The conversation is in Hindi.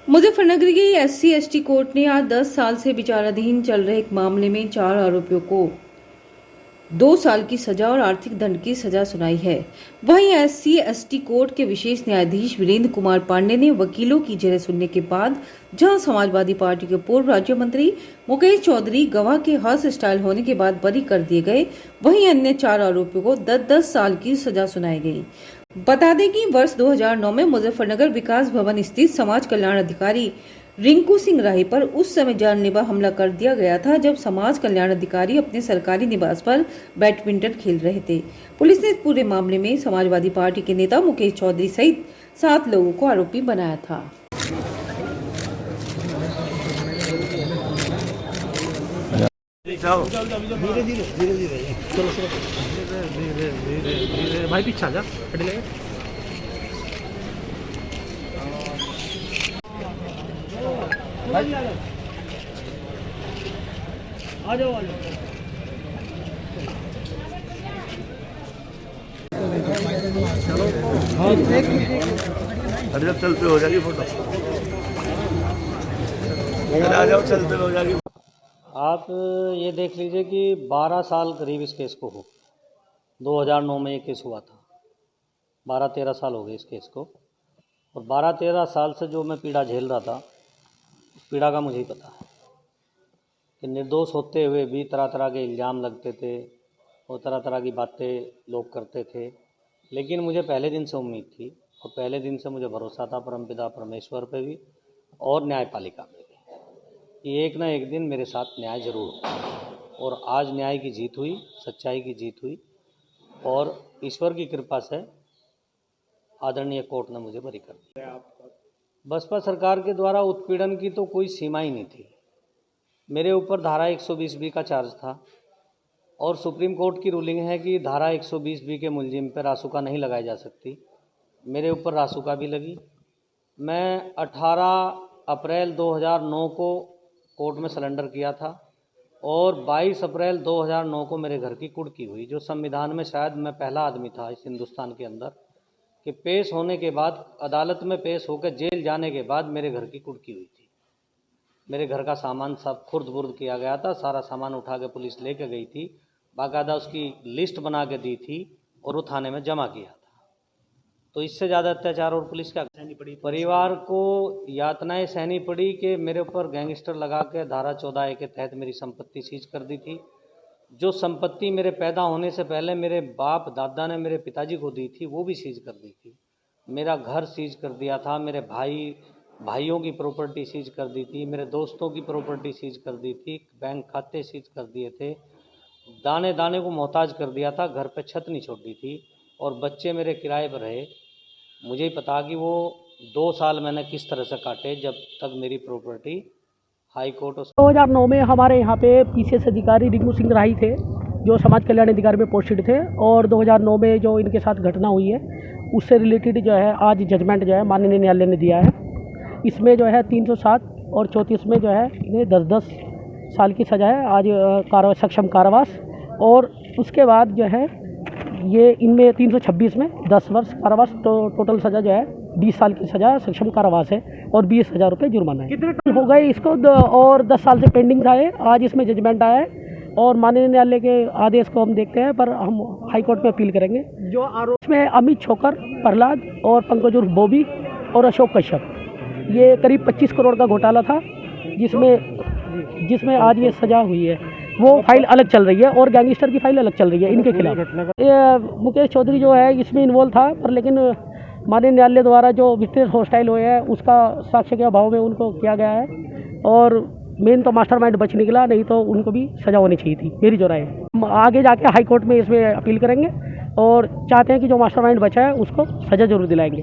मुजफ्फरनगर की SC/ST कोर्ट ने आज 10 साल से विचाराधीन चल रहे एक मामले में 4 आरोपियों को 2 साल की सजा और आर्थिक दंड की सजा सुनाई है। वहीं SC/ST कोर्ट के विशेष न्यायाधीश वीरेंद्र कुमार पांडे ने वकीलों की जजें सुनने के बाद जहां समाजवादी पार्टी के पूर्व राज्य मंत्री मुकेश चौधरी गवाह के हॉर्स स्टाइल होने के बाद बरी कर दिए गए, वहीं अन्य 4 आरोपियों को 10-10 साल की सजा सुनाई गई। बता दें कि वर्ष 2009 में मुजफ्फरनगर विकास भवन स्थित समाज कल्याण अधिकारी रिंकू सिंह राही पर उस समय जानलेवा हमला कर दिया गया था, जब समाज कल्याण अधिकारी अपने सरकारी निवास पर बैडमिंटन खेल रहे थे। पुलिस ने इस पूरे मामले में समाजवादी पार्टी के नेता मुकेश चौधरी सहित 7 लोगों को आरोपी बनाया था। धीरे धीरे चलो धीरे भाई पीछे जा आ जाओ अरे जब चलते हो जाएगी फोटो, आ जाओ चलते हो जाएगी। आप ये देख लीजिए कि 12 साल करीब इस केस को हो। 2009 में ये केस हुआ था, 12-13 साल हो गए इस केस को, और 12-13 साल से जो मैं पीड़ा झेल रहा था, उस पीड़ा का मुझे ही पता है कि निर्दोष होते हुए भी तरह तरह के इल्ज़ाम लगते थे और तरह तरह की बातें लोग करते थे। लेकिन मुझे पहले दिन से उम्मीद थी और पहले दिन से मुझे भरोसा था परमपिता परमेश्वर पे भी और न्यायपालिका पे भी कि एक ना एक दिन मेरे साथ न्याय जरूर होगा। और आज न्याय की जीत हुई, सच्चाई की जीत हुई और ईश्वर की कृपा से आदरणीय कोर्ट ने मुझे बरी कर दिया। बसपा सरकार के द्वारा उत्पीड़न की तो कोई सीमा ही नहीं थी। मेरे ऊपर धारा 120B का चार्ज था और सुप्रीम कोर्ट की रूलिंग है कि धारा 120B के मुलजिम पर रासुका नहीं लगाई जा सकती। मेरे ऊपर रासुका भी लगी। मैं 18 अप्रैल 2009 को कोर्ट में सरेंडर किया था और 22 अप्रैल 2009 को मेरे घर की कुर्की हुई, जो संविधान में शायद मैं पहला आदमी था इस हिंदुस्तान के अंदर कि पेश होने के बाद, अदालत में पेश होकर जेल जाने के बाद मेरे घर की कुर्की हुई थी। मेरे घर का सामान सब खुर्द बुर्द किया गया था, सारा सामान उठा के पुलिस लेके गई थी, बाकायदा उसकी लिस्ट बना के दी थी और वो थाने में जमा किया था। तो इससे ज़्यादा अत्याचार और पुलिस क्या सहनी पड़ी? परिवार को यातनाएं सहनी पड़ी कि मेरे ऊपर गैंगस्टर लगा के धारा 14A के तहत मेरी संपत्ति सीज कर दी थी। जो संपत्ति मेरे पैदा होने से पहले मेरे बाप दादा ने मेरे पिताजी को दी थी, वो भी सीज कर दी थी। मेरा घर सीज कर दिया था, मेरे भाइयों की प्रॉपर्टी सीज कर दी थी, मेरे दोस्तों की प्रॉपर्टी सीज कर दी थी, बैंक खाते सीज कर दिए थे, दाने दाने को मोहताज कर दिया था, घर पे छत नहीं छोड़ दी थी और बच्चे मेरे किराए पर रहे। मुझे ही पता कि वो 2 साल मैंने किस तरह से काटे जब तक मेरी प्रॉपर्टी हाई कोर्ट। 2009 में हमारे यहाँ पे PCS अधिकारी रिंकू सिंह राही थे, जो समाज कल्याण अधिकारी में पोस्टेड थे, और 2009 में जो इनके साथ घटना हुई है उससे रिलेटेड जो है आज जजमेंट जो है माननीय न्यायालय ने दिया है। इसमें जो है 307 और 34 में जो है इन्हें 10-10 साल की सज़ा है, आज सक्षम कारावास, और उसके बाद जो है ये इनमें 326 में 10 वर्ष कारावास, तो टोटल सज़ा जो है 20 साल की सज़ा सक्षम कारावास है और 20,000 रुपये जुर्माना है। कितने हो गए इसको और 10 साल से पेंडिंग था ये, आज इसमें जजमेंट आया है और माननीय न्यायालय के आदेश को हम देखते हैं, पर हम हाई कोर्ट में अपील करेंगे। जो आरोप इसमें अमित छोकर, प्रहलाद और पंकज उर्फ बॉबी और अशोक कश्यप, ये करीब 25 करोड़ का घोटाला था जिसमें आज ये सज़ा हुई है। वो फाइल अलग चल रही है और गैंगस्टर की फाइल अलग चल रही है इनके खिलाफ। मुकेश चौधरी जो है इसमें इन्वॉल्व था, पर लेकिन माननीय न्यायालय द्वारा जो विटनेस हॉस्टाइल हुए हैं उसका साक्ष्य के अभाव में उनको किया गया है और मेन तो मास्टरमाइंड बच निकला, नहीं तो उनको भी सज़ा होनी चाहिए थी, मेरी जो राय है। हम आगे जाके हाई कोर्ट में इसमें अपील करेंगे और चाहते हैं कि जो मास्टरमाइंड बचा है उसको सज़ा जरूर दिलाएंगे।